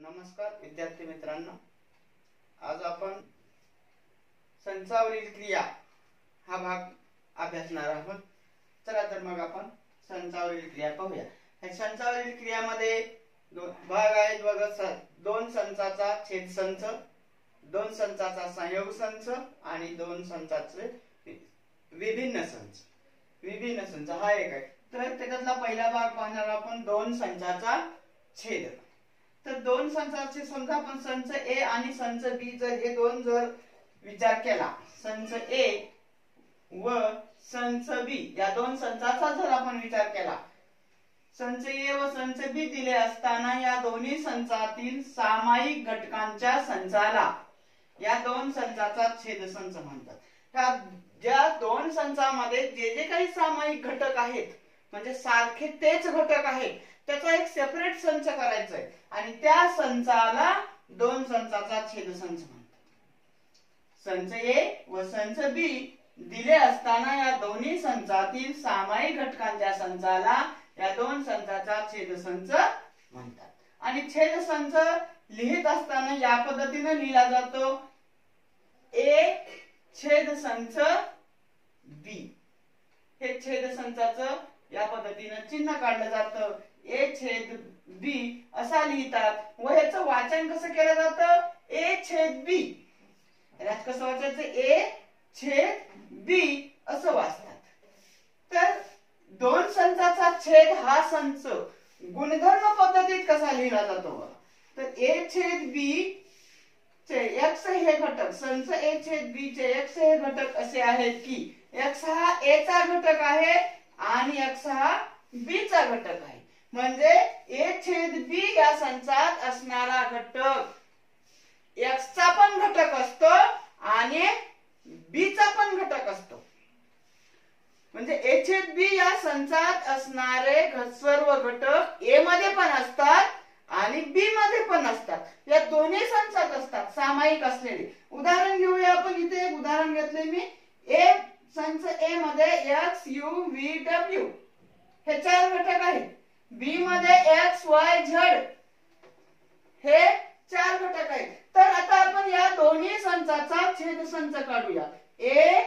नमस्कार विद्यार्थी मित्रांनो, आज आपण संचावरील क्रिया हा भाग अभ्यासणार आहोत। चला तर मग आपण संचावरील क्रिया पाहूया। या संचावरील क्रियामध्ये दोन भाग आहेत बघा, दोन संचाचा छेद संच, दोन संचाचा संयोग संच आणि दोन संचाचे विभिन्न संच। विभिन्न संच हा एक आहे। तर त्याच्यातला पहिला भाग पाहणार आपण दोन संचाचा छेद। तर दोन संचाचे समजा आपण संच ए आणि संच बी जर हे दोन जर विचार केला, संच ए व संच बी या दोन संचाचा जर आपण विचार केला, संच ए व संच बी दिले असताना या दोन्ही संचातील सामायिक घटकांच्या संचाला या दोन संचाचा छेद संच म्हणतात। त्या ज्या दोन संचामध्ये जे जे काही सामायिक घटक आहेत म्हणजे सारखे तेच घटक आहेत त्याचा एक सेपरेट संच करायचा आहे आणि त्या संचाला दोन संचाचा छेद संच म्हणतात। संच ए व संच बी दिले असताना या दोन्ही संचातील सामायिक घटकांच्या संचाला या दोन संचाचा छेद संच म्हणतात। आणि छेद संच लिहित असताना या पद्धतीने लिहिला जातो, ए छेद संच बी। हे छेद संचाचं या पद्धतीने चिन्ह काढलं जातं, ए छेद बी असा लिहितात व याचं वाचन कसं केलं जातं, ए छेद बी। यात कसं वाचायचं, ए छेद बी असं वाचतात। तर दोन संचाचा छेद हा संच गुणधर्म पद्धतीत कसा लिहिला जातो, तर ए छेद बी चे एक्स हे घटक, संच ए छेद बी चे एक्स हे घटक असे आहेत की एक्स हा ए चा घटक आहे आणि एक्स हा बी चा घटक आहे। म्हणजे ए छेद बी या संचात असणारा घटक एक्स चा पण घटक असतो आणि बी चा पण घटक असतो। म्हणजे ए छेद बी या संचात असणारे सर्व घटक ए मध्ये पण असतात आणि बी मध्ये पण असतात, या दोन्ही संचात असतात सामायिक असलेले। उदाहरण घेऊया आपण, इथे एक उदाहरण घेतले मी, ए संच ए मध्ये एक्स यू व्ही डब्ल्यू हे चार घटक आहेत, बी मध्ये एक्स वाय झेड हे चार घटक आहेत। तर आता आपण या दोन्ही संचाचा छेद संच काढूया, ए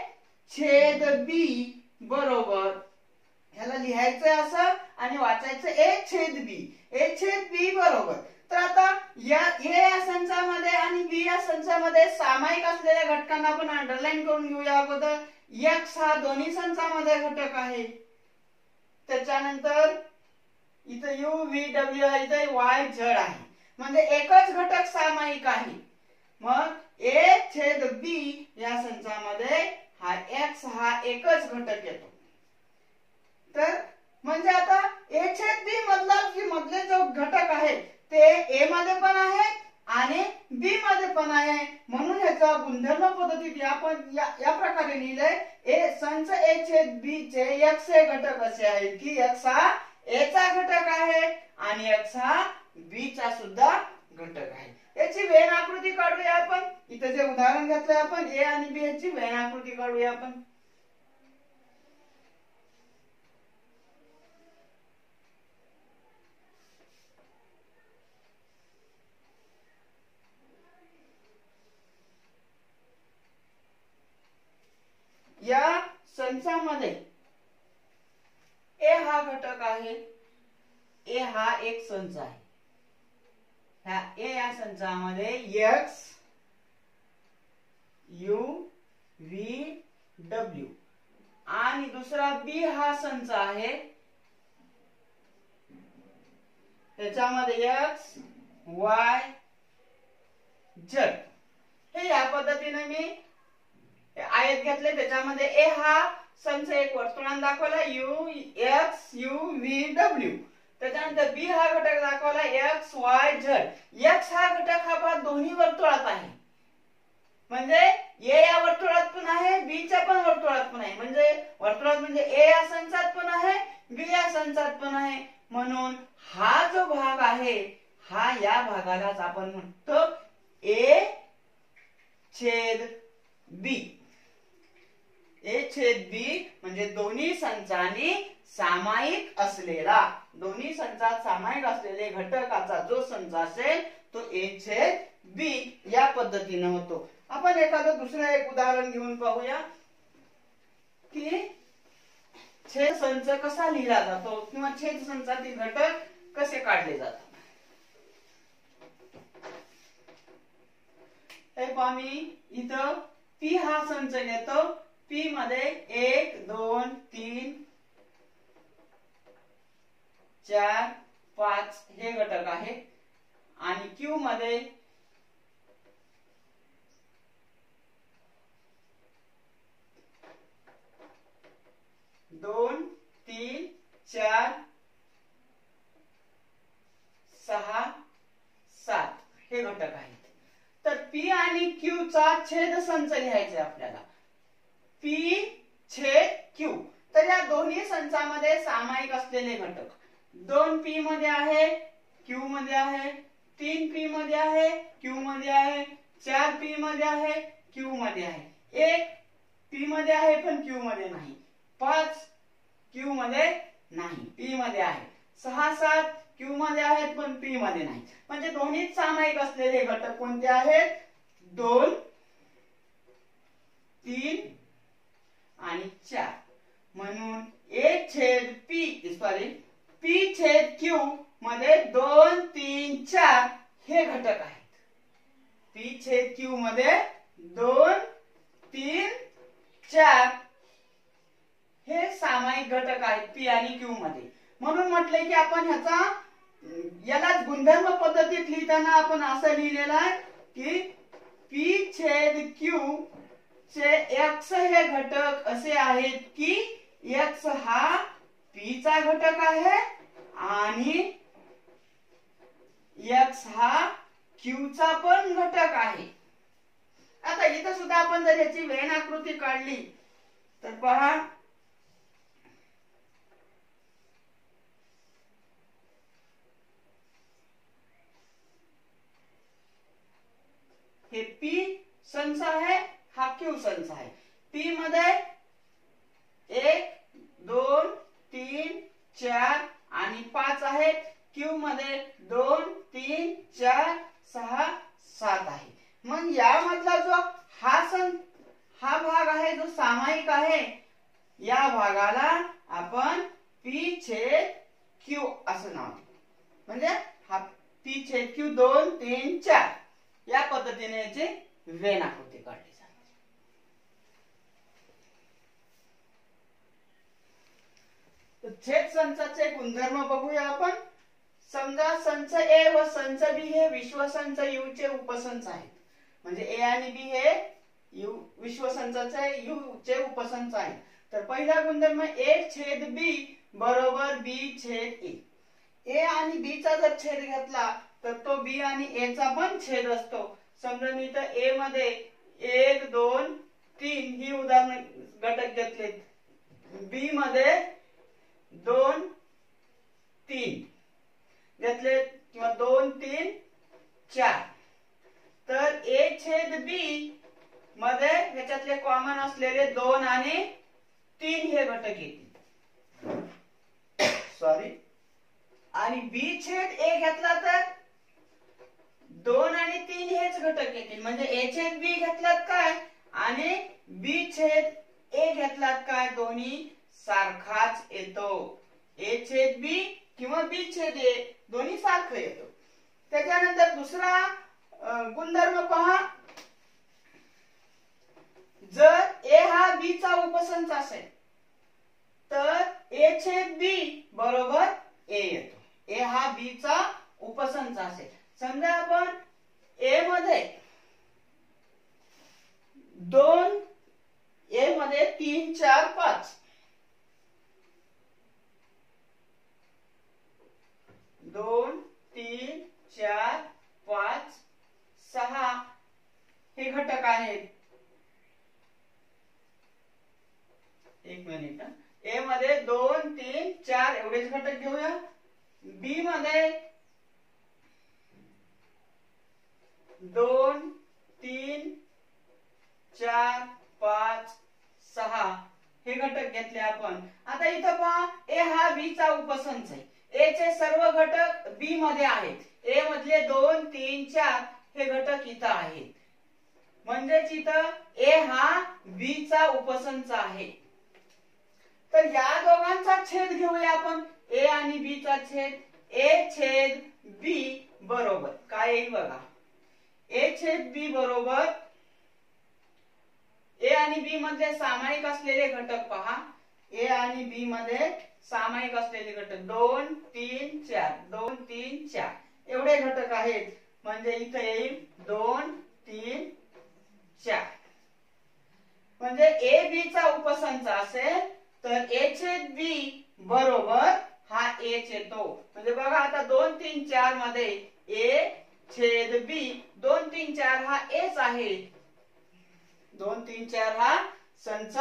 छेद बी बरोबर ह्याला लिहायचं असं आणि वाचायचं ए छेद बी, ए छेद बी बरोबर। तर आता या ए या संचामध्ये आणि बी या संचामध्ये सामायिक असलेल्या घटकांना आपण अंडरलाईन करून घेऊया अगोदर। एक्स हा दोन्ही संचामध्ये घटक आहे, त्याच्यानंतर इथे यू व्ही डब्ल्यू आहे, इथे वाय झेड आहे, म्हणजे एकच घटक सामायिक आहे। मग ए छेद बी या संचामध्ये हा एक्स हा एकच घटक येतो। तर म्हणजे आता ए छेद बी मधले जो घटक आहे ते ए मध्ये पण आहे आणि बी मध्ये पण आहे, म्हणून ह्याचा गुणधर्म पद्धतीत आपण या प्रकारे लिहिलंय, ए संच ए छेद बी चे एक्स हे घटक असे आहेत की एक्स हा ए चा घटक आहे आणि एक्स हा बी चा सुद्धा घटक आहे। याची वेन आकृती काढूया आपण, इथे जे उदाहरण घेतलंय आपण ए आणि बी याची वेन आकृती काढूया आपण। या संचामध्ये ए हा घटक आहे, ए हा एक संच आहे, ह्या ए या संचामध्ये एक्स यू व्ही डब्ल्यू आणि दुसरा बी हा संच आहे, त्याच्यामध्ये एक्स वाय झेड हे या पद्धतीने मी आयत घेतले। त्याच्यामध्ये ए हा संच एक वर्तुळाने दाखवला, you x U V W, त्याच्यानंतर बी हा घटक दाखवला एक्स वाय झेड। एक्स हा घटक हा दोन्ही वर्तुळात आहे, म्हणजे ए या वर्तुळात पण आहे बी च्या पण वर्तुळात पण आहे, म्हणजे वर्तुळात म्हणजे ए या संचात पण आहे बी या संचात पण आहे, म्हणून हा जो भाग आहे हा या भागालाच आपण म्हणतो ए छेद बी। ए छेद बी म्हणजे दोन्ही संचांनी सामायिक असलेला, दोन्ही संचात सामायिक असलेले घटकाचा जो संच असेल तो A छेद B या पद्धतीने होतो. आपण एखादं दुसरं एक उदाहरण घेऊन पाहूया की छेद संच कसा लिहिला जातो किंवा छेद संचातील घटक कसे काढले जातात. हे पहा मी इथं P हा संच घेतो. P मध्ये 1 2 3 4 5 हे घटक आहेत आणि Q मध्ये 2 3 4 6 7 हे घटक आहेत. तर P आणि Q चा छेद संच लिहायचा आपल्याला. P छेद Q. तर या दोन्ही संचामध्ये सामायिक असलेले घटक 2P मध्ये आहे, Q मध्ये आहे, 3P मध्ये आहे, Q मध्ये आहे, 4P मध्ये आहे, Q मध्ये आहे, 1P मध्ये आहे पण Q मध्ये नाही, 5 Q मध्ये नाही, P मध्ये आहे, 6 7 Q मध्ये आहेत पण P मध्ये नाही. म्हणजे दोन्हीत सामायिक असलेले घटक कोणते आहेत? 2 3 आणि 4. म्हणून A छेद P छेद Q मध्ये 2 3 4 हे घटक आहेत. P छेद Q मध्ये 2 3 4 हे सामायिक घटक आहेत P आणि Q मध्ये. म्हणून म्हटले की आपण यालाच गुणधर्म पद्धतीत लिहिताना आपण असं लिहिलेलं आहे की P छेद Q चे X हे घटक असे आहेत की X हा P चा घटक आहे आणि X हा Q चा पण घटक आहे. आता इथं सुद्धा आपण जर याची वेन आकृती काढली तर पहा हे P संच आहे, हा Q संच आहे. P मध्ये 1 2 3 4 आणि 5 आहे. Q मध्ये 2 3 4 6 7 आहे. मग यामधला जो हा भाग आहे जो सामायिक आहे या भागाला आपण P छेद Q असं नाव देऊ. म्हणजे हा P छेद Q 2 3 4 या पद्धतीने याची वेन आकृती काढली जाते. छेद संचाचे गुणधर्म बघूया आपण. समजा संच A व संच B हे विश्वसंच U चे उपसंच आहेत. म्हणजे A आणि B हे विश्वसंचाचे U चे उपसंच आहेत. तर पहिला गुणधर्म A छेद B बरोबर B छेद A. A आणि B चा जर छेद घेतला तर तो B आणि A चा पण छेद असतो. समजा मी इथं A मध्ये 1 2 3 ही उदाहरण घटक घेतले. B मध्ये 2 3 घेतले किंवा 2 3 4. तर A छेद B मध्ये ह्याच्यातले कॉमन असलेले 2 आणि 3 हे घटक येतील. सॉरी. आणि B छेद A घेतला तर 2 आणि 3 हेच घटक येतील. म्हणजे A छेद B घेतलात काय आणि B छेद A घेतलात काय दोन्ही सारखाच येतो. A छेद B किंवा B छेद A दोन्ही सारखं येतो. त्याच्यानंतर दुसरा गुणधर्म पहा. जर A हा B चा उपसंच असेल तर A छेद B बरोबर A येतो. A हा B चा उपसंच असेल. समजा आपण A मध्ये 3 4 5 2 3 4 5 6 हे घटक आहेत. एक मिनिट. A मध्ये 2 3 4 एवढेच घटक घेऊया. B मध्ये 2 3 4 5 6 हे घटक घेतले आपण. आता इथं पहा A हा B चा उपसंच आहे. ए चे सर्व घटक बी मध्ये आहेत. ए मधले 2, 3, 4 हे घटक इथं आहेत. म्हणजेच इथं ए हा बी चा उपसंच आहे. तर या दोघांचा छेद घेऊया आपण. ए आणि बी चा छेद. ए छेद बी बरोबर काय येईल बघा. ए छेद बी बरोबर ए आणि बी मध्ये सामायिक असलेले घटक पहा. ए आणि बी मध्ये सामायिक असलेले घटक 2, 3, 4 2, 3, 4 एवढे घटक आहेत. म्हणजे इथे येईल 2, 3, 4. म्हणजे ए बी चा उपसंच असेल तर ए छेद बी बरोबर हा एच येतो. म्हणजे बघा आता 2, 3, 4 मध्ये ए छेद बी 2, 3, 4 हा एच आहे. 2, 3, 4 हा संच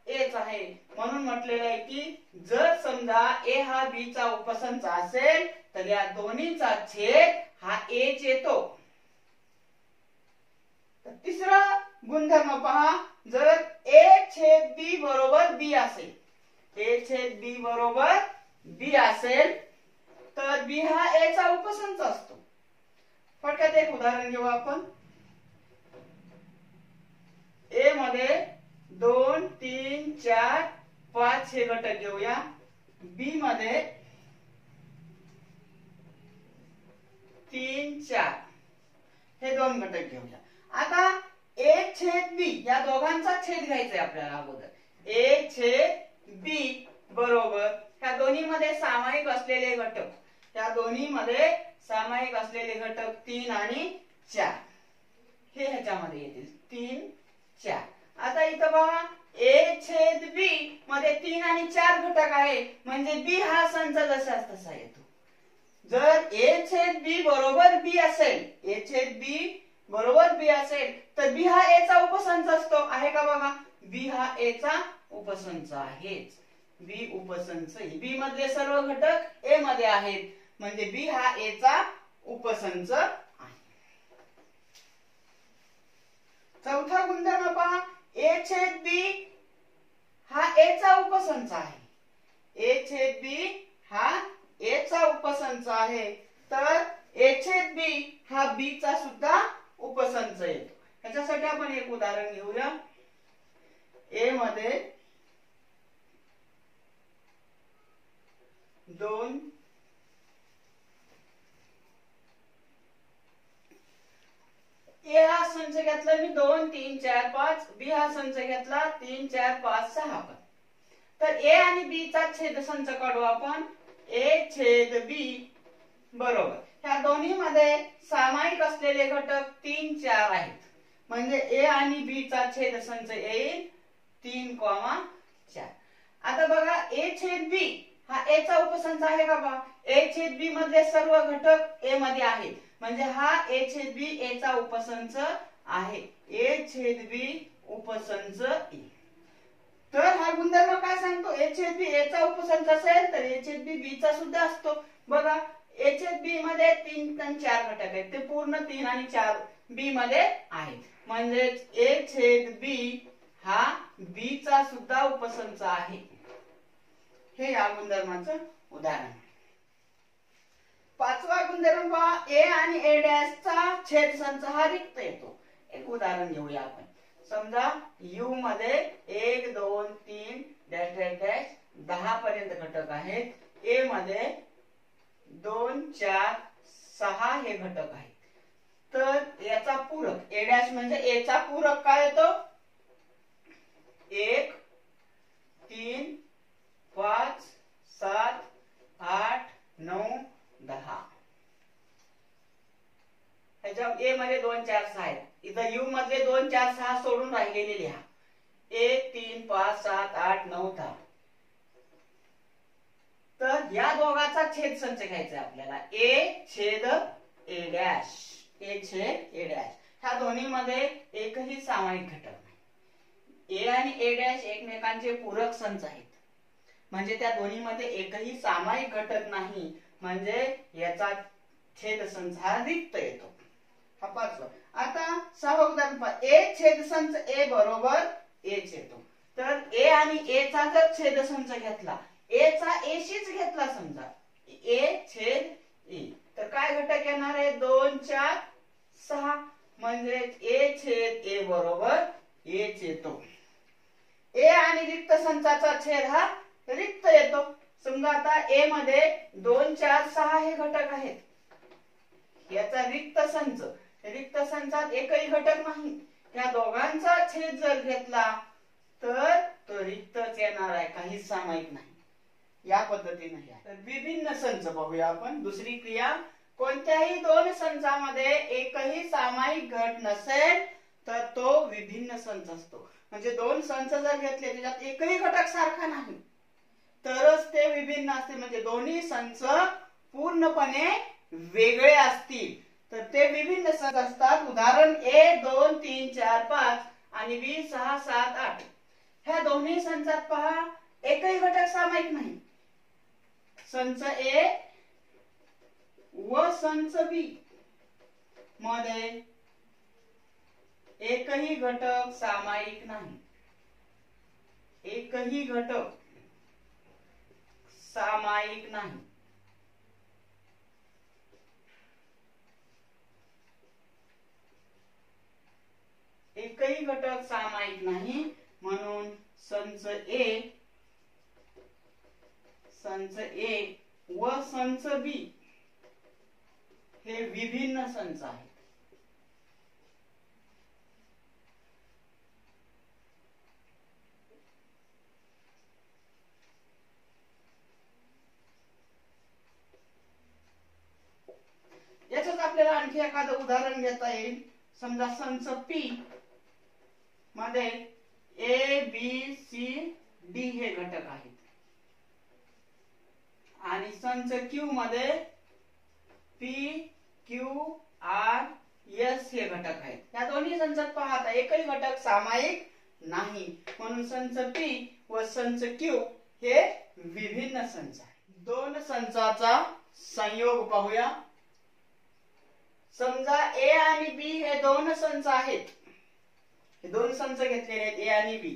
एच आहे. म्हणून म्हटलेलं आहे की जर समजा ए हा बी चा उपसंच असेल तर या दोन्हीचा छेद हा एच येतो. तिसरा गुणधर्म पहा. जर ए छेद बी बरोबर बी असेल. ए छेद बी बरोबर बी असेल तर बी हा ए चा उपसंच असतो. फटक्यात एक उदाहरण घेऊ आपण. ए मध्ये 2, 3, 4, 5 हे घटक घेऊया. बी मध्ये 3, 4 हे दोन घटक घेऊया. आता ए छेद बी या दोघांचा छेद घ्यायचा आहे आपल्याला अगोदर. ए छेद बी बरोबर ह्या दोन्ही मध्ये सामायिक असलेले घटक. त्या दोन्ही मध्ये सामायिक असलेले घटक 3 आणि 4 हे ह्याच्यामध्ये येतील. 3, 4. आता इथं बघा ए छेद बी मध्ये 3 आणि 4 घटक आहे. म्हणजे बी हा संच जसाच तसा येतो. जर ए छेद बी बरोबर बी असेल. ए छेद बी बरोबर बी असेल तर बी हा ए चा उपसंच असतो. आहे का बघा. बी हा ए चा उपसंच आहेच. बी उपसंच. बी मधले सर्व घटक ए मध्ये आहेत. म्हणजे बी हा ए चा उपसंच आहे. चौथा गुणधर्म पहा. ए छेद बी हा ए चा उपसंच आहे. ए छेद बी हा ए चा उपसंच आहे. तर ए छेद बी हा बी चा सुद्धा उपसंच येतो. याच्यासाठी आपण एक उदाहरण घेऊया. ए मध्ये 2, ए हा संच घेतला मी 2, 3, 4, 5. बी हा संच घेतला 3, 4, 5, 6 पण. तर ए आणि बी चा छेद संच काढू आपण. ए छेद बी बरोबर ह्या दोन्ही मध्ये सामायिक असलेले घटक 3, 4 आहेत. म्हणजे ए आणि बी चा छेद संच येईल 3, 4. आता बघा ए छेद बी हा ए चा उपसंच आहे का बघा. ए छेद बी मधले सर्व घटक ए मध्ये आहेत. म्हणजे हा ए छेद बी ए चा उपसंच आहे. ए छेद बी उपसंच ए. तर हा गुणधर्म काय सांगतो. ए छेद बी ए चा उपसंच असेल तर ए छेद बी बी चा सुद्धा असतो. बघा ए छेद बी मध्ये 3 आणि 4 घटक आहेत. ते पूर्ण 3 आणि 4 बी मध्ये आहेत. म्हणजे ए छेद बी हा बी चा सुद्धा उपसंच आहे. हे या गुणधर्माचं उदाहरण. पाचवा गुणधर्म पहा. ए आणि ए डॅश चा छेद संच हा रिक्त येतो. एक उदाहरण घेऊया आपण. समजा यू मध्ये 1, 2, 3 डॅश डॅश डॅश 10 पर्यंत घटक आहेत. ए मध्ये 2, 4, 6 हे घटक आहेत. तर याचा पूरक ए डॅश म्हणजे ए चा पूरक काय येतो. 1, 3, 5, 7, 8, 9, 10. ह्याच्या ए मध्ये 2, 4, 6 आहेत. इथं यू मध्ये 2, 4, 6 सोडून राहिलेले लिहा. 1, 3, 5, 7, 8, 9, 10. तर या दोघांचा छेद संच घ्यायचा आपल्याला. ए छेद ए डॅश. ए छेद ए डॅश ह्या दोन्ही मध्ये एकही सामायिक घटक नाही. ए आणि ए डॅश एकमेकांचे पूरक संच आहेत. म्हणजे त्या दोन्ही मध्ये एकही सामायिक घटक नाही. म्हणजे याचा छेद संच हा रिक्त येतो. हा पाचवा. आता 6वा उदाहरण पहा. ए छेद संच ए बरोबर एच येतो. तर ए आणि ए चा जर छेद संच घेतला. ए चा ए शीच घेतला समजा. ए छेद ए. तर काय घटक येणार आहे 2 4 6 म्हणजे ए छेद ए बरोबर एच येतो. ए आणि रिक्त संचाचा छेद हा रिक्त येतो. समजा आता ए मध्ये 2 4 6 हे घटक आहेत. याचा रिक्त संचात एकही घटक नाही. या दोघांचा छेद जर घेतला तर तो रिक्तच येणार आहे, काही सामायिक नाही. या पद्धतीने आहे. तर विभिन्न संच पाहूया आपण. दुसरी क्रिया, कोणत्याही दोन संचामध्ये एकही सामायिक घट नसेल तर तो विभिन्न संच असतो. म्हणजे दोन संच जर घेतले त्याच्यात एकही घटक सारखा नाही तरच ते विभिन्न असते. म्हणजे दोन्ही संच पूर्णपणे वेगळे असतील तर ते विभिन्न संच असतात. उदाहरण ए 2 3 4 5 आणि बी 6 7 8. ह्या दोन्ही संचात पहा एकही घटक सामायिक नाही. संच ए व संच बी मध्ये एकही घटक सामायिक नाही. एकही घटक सामायिक नाही. एकही घटक सामायिक नाही म्हणून संच ए व संच बी हे विभिन्न संच आहेत. याच्यात आपल्याला आणखी एखादं उदाहरण घेता येईल. समजा संच पी मध्ये ए बी सी डी हे घटक आहेत आणि संच क्यू मध्ये पी क्यू आर एस हे घटक आहेत. या दोन्ही संचात पाहता एकही घटक सामायिक नाही म्हणून संच पी व संच क्यू हे विभिन्न संच आहेत. दोन संचाचा संयोग पाहूया. समजा ए आणि बी हे दोन संच आहेत. हे दोन संच घेतलेले आहेत ए आणि बी.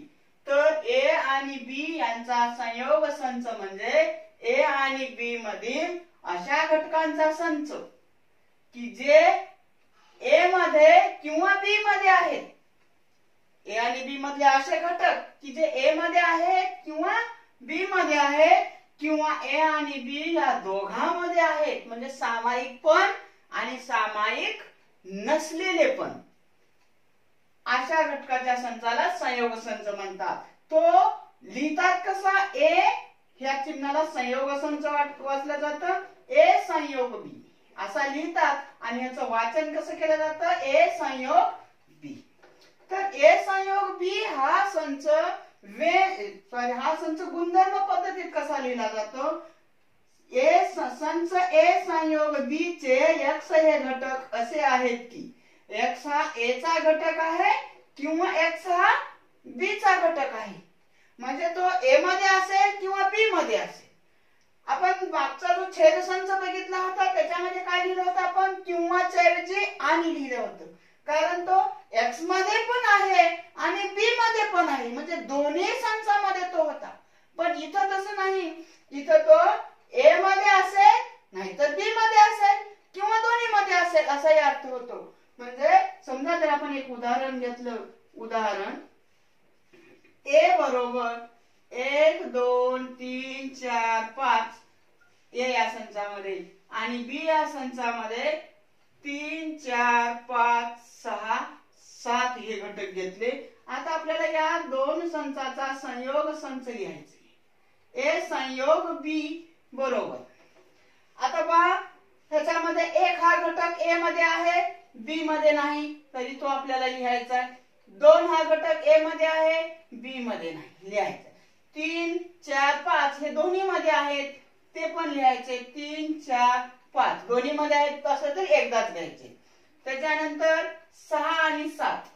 तर ए आणि बी यांचा संयोग संच म्हणजे ए आणि बी मधील अशा घटकांचा संच की जे ए मध्ये किंवा बी मध्ये आहेत. ए आणि बी मधले असे घटक की जे ए मध्ये आहेत किंवा बी मध्ये आहेत किंवा ए आणि बी या दोघांमध्ये आहेत. म्हणजे सामायिक पण आणि सामायिक नसलेले पण अशा घटकाच्या संचाला संयोग संच म्हणतात. तो लिहितात कसा? ए ह्या चिन्हाला संयोग संच वाचलं जातं. ए संयोग बी असा लिहितात आणि याचं वाचन कसं केलं जातं? ए संयोग बी. तर ए संयोग बी हा संच हा संच गुणधर्म पद्धतीत कसा लिहिला जातो? संच ए संयोग बी चे एक्स हे घटक असे आहेत की एक्स हा ए चा घटक आहे किंवा एक्स हा बी चा घटक आहे. म्हणजे तो ए मध्ये असेल किंवा बी मध्ये असेल. आपण मागचा जो छेद संच बघितला होता त्याच्यामध्ये काय लिहिलं होतं आपण? किंवा च्या ऐवजी आणि लिहिलं होतं. कारण तो एक्स मध्ये पण आहे आणि बी मध्ये पण आहे. म्हणजे दोन्ही संचामध्ये तो होता. पण इथं तसं नाही. इथं तो ए मध्ये असेल नाहीतर बी मध्ये असेल किंवा दोन्ही मध्ये असेल असाही अर्थ होतो. म्हणजे समजा जर आपण एक उदाहरण घेतलं. उदाहरण ए बरोबर 1 2 3 4 5 ए या संचामध्ये आणि बी या संचामध्ये 3 4 5 6 7 हे घटक घेतले. आता आपल्याला या दोन संचाचा संयोग संच लिहायचा. ए संयोग बी बरोबर. आता पहा त्याच्यामध्ये एक हा घटक ए मध्ये आहे बी मध्ये नाही तरी तो आपल्याला लिहायचा आहे. 2 हा घटक ए मध्ये आहे बी मध्ये नाही लिहायचा. 3 4 5 हे दोन्ही मध्ये आहेत ते पण लिहायचे. 3 4 5 दोन्ही मध्ये आहेत तसं तर एकदाच लिहायचे. त्याच्यानंतर 6 आणि 7.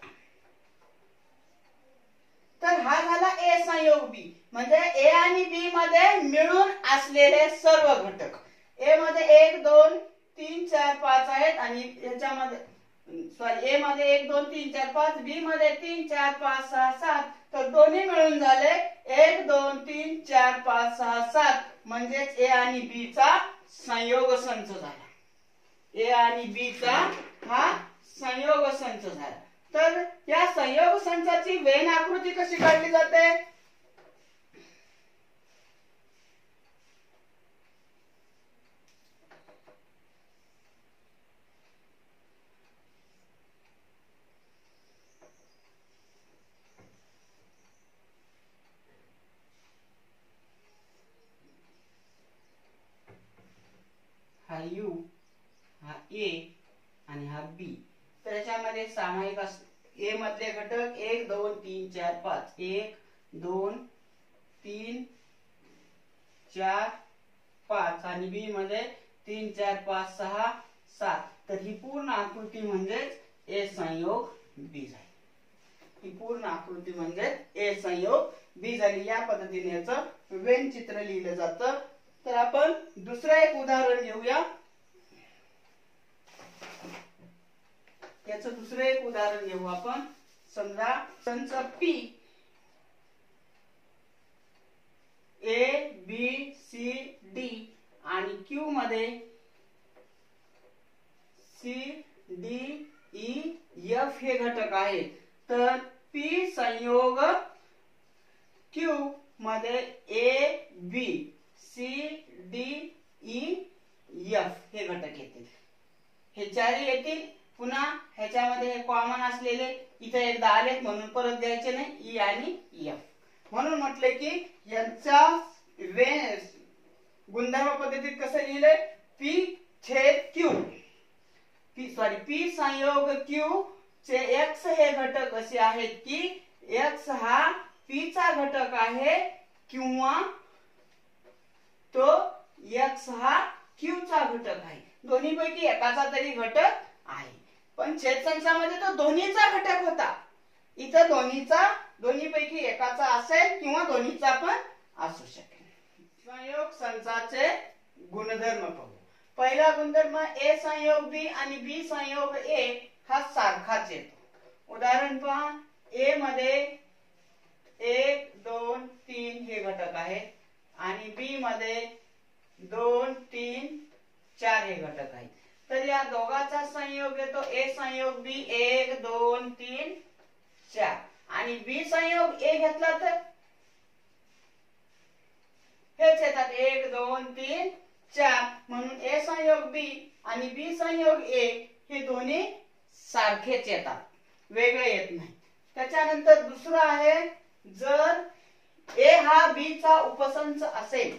तर हा झाला ए संयोग बी. म्हणजे ए आणि बी मध्ये मिळून असलेले सर्व घटक. ए मध्ये 1 2 3 4 5 आहेत आणि याच्यामध्ये ए मध्ये 1 2 3 4 5 बी मध्ये 3 4 5 6 7. तर दोन्ही मिळून झाले 1 2 3 4 5 6 7 म्हणजेच ए आणि बी चा संयोग संच झाला, ए आणि बी चा हा संयोग संच झाला. तर या संयोग संचाची वेन आकृती कशी काढली जाते? हा यू, हा ए आणि हा बी. तर याच्यामध्ये सामायिक ए मधले घटक 1 2 3 4 5, 1 2 3 4 5 आणि बी मध्ये 3 4 5 6 7. तर ही पूर्ण आकृती म्हणजेच ए संयोग बी झाली. ही पूर्ण आकृती म्हणजे ए संयोग बी झाली. या पद्धतीने याचं वेन चित्र लिहिलं जातं. तर आपण दुसरं एक उदाहरण घेऊया. याचं दुसरं एक उदाहरण घेऊ आपण. समजा संच P A B C D आणि क्यू मध्ये सी डी ई एफ हे घटक आहेत. तर पी संयोग क्यू मध्ये A B C D E F हे घटक येतील. हे चारही येतील. पुन्हा ह्याच्यामध्ये हे कॉमन असलेले इथे एकदा आलेत म्हणून परत द्यायचे नाही, ई आणि एफ. म्हणून म्हटले की यांचा गुणधर्म पद्धतीत कसं लिहिलंय? पी छेद क्यू, पी संयोग क्यू चे एक्स हे घटक असे आहेत की एक्स हा पी चा घटक आहे किंवा तो एक्स हा क्यू चा घटक आहे. दोन्हीपैकी एकाचा तरी घटक आहे. पण छेदसंचामध्ये तो दोन्हीचा घटक होता. इथं दोन्हीपैकी एकाचा असेल किंवा दोन्हीचा पण असू शकेल. संयोग संचाचे गुणधर्म पाहू. पहिला गुणधर्म ए संयोग बी आणि बी संयोग ए हा सारखाच येतो. उदाहरण पहा. ए मध्ये 1 2 3 हे घटक आहेत आणि बी मध्ये 2 3 4 हे घटक आहेत. तर या दोघांचा संयोग येतो ए संयोग बी 1 2 3 4 आणि बी संयोग ए घेतला तर हेच येतात 1 2 3 4. म्हणून ए संयोग बी आणि बी संयोग ए हे दोन्ही सारखेच येतात, वेगळे येत नाही. त्याच्यानंतर दुसरं आहे, जर ए हा बी चा उपसंच असेल,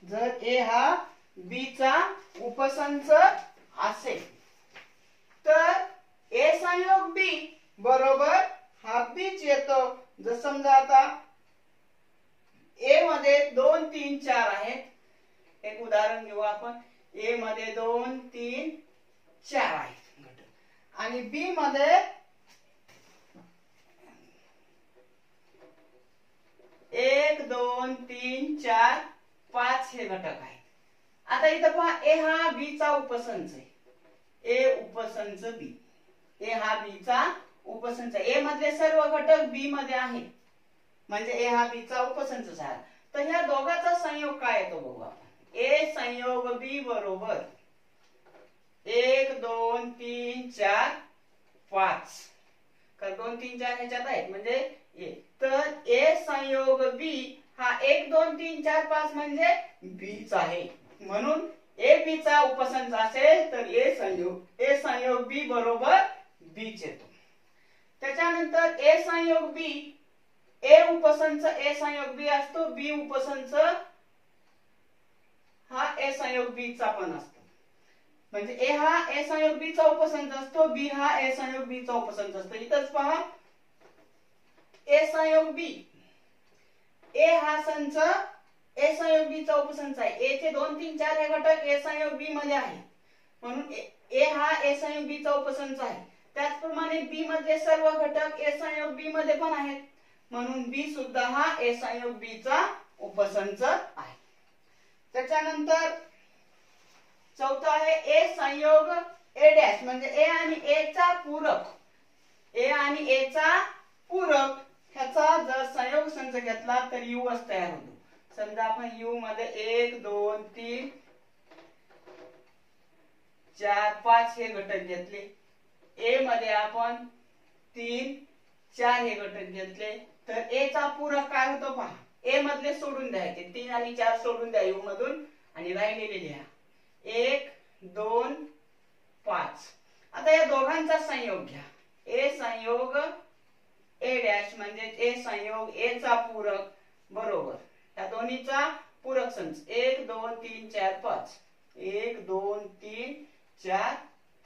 जर ए हा बी चा उपसंच असेल तर ए संयोग बी बरोबर हा बीच येतो. जर समजा आता ए मध्ये 2 3 4 आहेत. एक उदाहरण घेऊ आपण. ए मध्ये 2 3 4 आहेत घटक आणि बी मध्ये 1 2 3 4 5 हे घटक आहेत. आता इथं पहा, ए हा बी चा उपसंच आहे. ए उपसंच बी, ए हा बी चा उपसंच. ए मधले सर्व घटक बी मध्ये आहेत म्हणजे ए हा बी चा उपसंच झाला. तर ह्या दोघांचा संयोग काय येतो बघू आपण. ए संयोग बी बरोबर 1 2 3 4 5, कारण 2 3 4 ह्याच्यात आहेत म्हणजे ए. तर ए संयोग बी हा 1 2 3 4 5 म्हणजे बीच आहे. म्हणून ए बी चा उपसंच असेल तर ए संयोग बी बरोबर बीच येतो. त्याच्यानंतर ए संयोग बी, ए उपसंच ए संयोग बी असतो, बी उपसंच हा ए संयोग बी चा पण असतो. म्हणजे ए हा ए संयोग बी चा उपसंच असतो, बी हा ए संयोग बी चा उपसंच असतो. इथंच पहा, ए संयोग बी, ए हा संच ए संयोग बी चा उपसंच आहे. ए चे 2 3 4 हे घटक ए संयोग बी मध्ये आहे म्हणून ए हा ए संयोग बी चा उपसंच आहे. त्याचप्रमाणे बी मधले सर्व घटक ए संयोग बी मध्ये पण आहेत म्हणून बी सुद्धा हा ए संयोग बी चा उपसंच आहे. त्याच्यानंतर चौथा आहे ए संयोग ए डॅश, म्हणजे ए आणि ए चा पूरक. ए आणि ए चा पूरक ह्याचा जर संयोग संच घेतला तर यू तयार होतो. समजा आपण यू मध्ये 1 2 3 4 5 हे घटक घेतले, ए मध्ये आपण 3 4 हे घटक घेतले, तर ए चा पूरक काय होतो पहा. ए मधले सोडून द्यायचे, 3 आणि 4 सोडून द्या यू मधून आणि राहिलेले लिहा. 1 2 5. आता या दोघांचा संयोग घ्या. ए संयोग ए डॅश म्हणजे ए संयोग ए चा पूरक बरोबर या दोन्हीचा पूरक संच 1 2 3 4 5. 1 2 3 4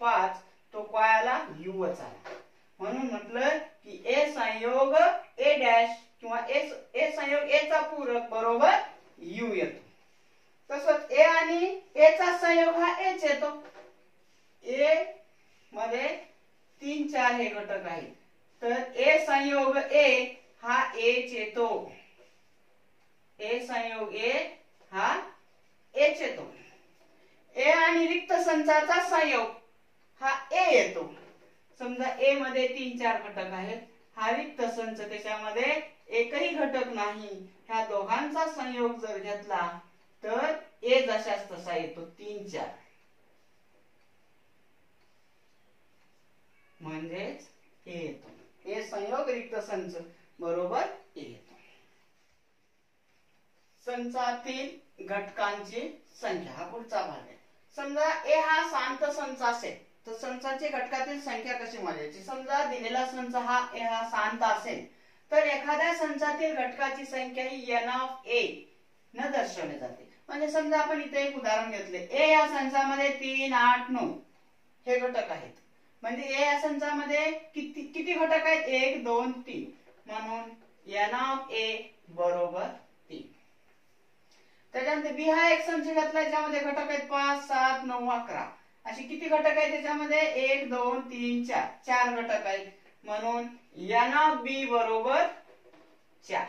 5 तो काय आला यू च आला. म्हणून म्हटलं की ए संयोग ए डॅश किंवा ए संयोग ए चा पूरक बरोबर यू येतो. तसंच ए आणि ए चा संयोग हा एच येतो. ए मध्ये 3 4 हे घटक आहेत, तर ए संयोग ए हा एच येतो. ए संयोग ए हा एच येतो. ए आणि रिक्त संचाचा संयोग हा ए येतो. समजा ए मध्ये 3 4 घटक आहेत, हा रिक्त संच त्याच्यामध्ये एकही घटक नाही. ह्या दोघांचा संयोग जर घेतला तर ए जशास तसा येतो 3 4 म्हणजेच ए येतो. ए संयोग रिक्त संच बरोबर ए येतो. संचातील घटकांची संख्या हा पुढचा भाग आहे. समजा ए हा शांत संच असेल तर संचाची घटकातील संख्या कशी मोजायची. समजा दिलेला संच हा ए हा शांत असेल तर एखाद्या संचातील घटकाची संख्या ही n ऑफ ए न दर्शवली जाते. म्हणजे समजा आपण इथे एक उदाहरण घेतले. ए या संचामध्ये 3 8 9 हे घटक आहेत. म्हणजे ए या संचामध्ये किती घटक आहेत 1 2 3. म्हणून n ऑफ ए बरोबर 3. त्याच्यानंतर बी हा एक संच घेतला ज्यामध्ये घटक आहेत 5 7 9 11. अशी किती घटक आहेत त्याच्यामध्ये 1 2 3 4 4 घटक आहेत. म्हणून n ऑफ बी बरोबर 4.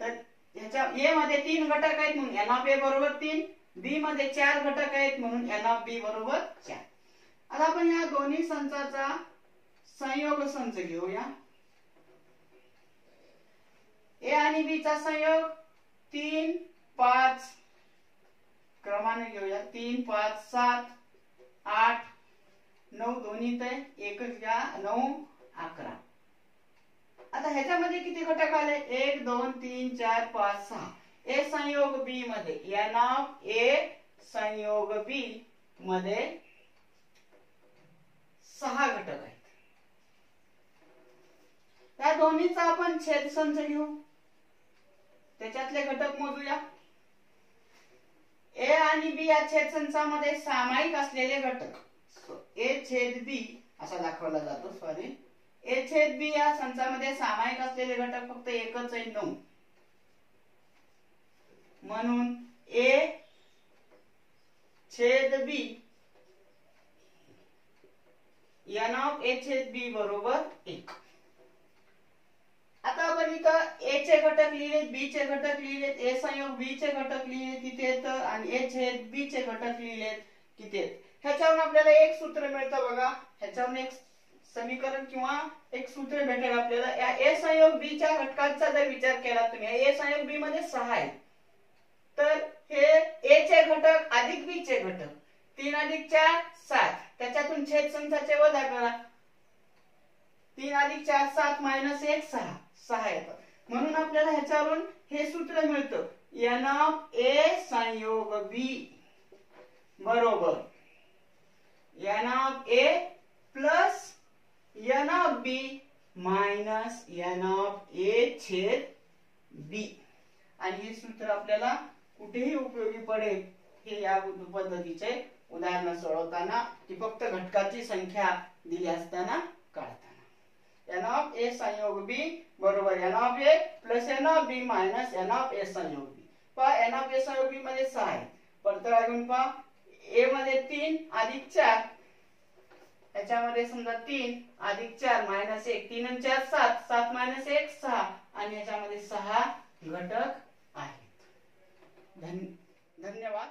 तर ह्याच्या ए मध्ये 3 घटक आहेत म्हणून n ऑफ ए बरोबर 3. बी मध्ये 4 घटक आहेत म्हणून n ऑफ बी बरोबर 4. आता आपण या दोन्ही संचाचा संयोग संच घेऊया. ए आणि बी चा संयोग 3 5 क्रमाने घेऊया. 3 5 7 8 9 दोन्ही ते एकच घ्या 9 11. आता ह्याच्यामध्ये किती घटक आले 1 2 3 4 5 6. ए संयोग बी मध्ये n ऑफ ए संयोग बी मध्ये 6 घटक आहेत. त्या दोन्हीचा आपण छेद संच घेऊ. त्याच्यातले घटक मोजूया. ए आणि बी या छेद संचामध्ये सामायिक असलेले घटक ए छेद बी असा दाखवला जातो. सॉरी, ए छेद बी या संचामध्ये सामायिक असलेले घटक फक्त एकच आहे 9. म्हणून ए छेद बी n ऑफ ए छेद बी बरोबर 1. आता आपण इथं ए चे घटक लिहिलेत, बी चे घटक लिहिलेत, ए संयोग बी चे घटक लिहिलेत तिथे आणि ए छेद बी चे घटक लिहिलेत तिथे. ह्याच्यावरून आपल्याला एक सूत्र मिळतं बघा. ह्याच्यावरून एक समीकरण किंवा एक सूत्र भेटेल आपल्याला. या ए संयोग बी च्या घटकांचा जर विचार केला तुम्ही, ए संयोग बी मध्ये 6 आहेत, तर हे ए चे घटक अधिक बी चे घटक 3 अधिक 4 7. त्याच्यातून छेद संचाचे वजा करा. 3 अधिक 4 7 मायनस 1 6 6 येतं. म्हणून आपल्याला ह्याच्यावरून हे सूत्र मिळतं n ऑफ ए संयोग बी बरोबर n of A plus n of B minus n of A छेद बी. आणि हे सूत्र आपल्याला कुठेही उपयोगी पडेल हे या पद्धतीचे उदाहरण सोडवताना की फक्त घटकाची संख्या दिली असताना काढताना. n ऑफ ए संयोग बी बरोबर n of A plus n of B minus n of A संयोग बी. पहा n ऑफ ए संयोग बी मध्ये 6 आहे. परत घेऊन पहा ए मध्ये 3 अधिक 4. याच्यामध्ये समजा 3 अधिक 4 मायनस 1 3 आणि 4 7 7 मायनस 1 6 आणि याच्यामध्ये 6 घटक आहेत. धन्यवाद.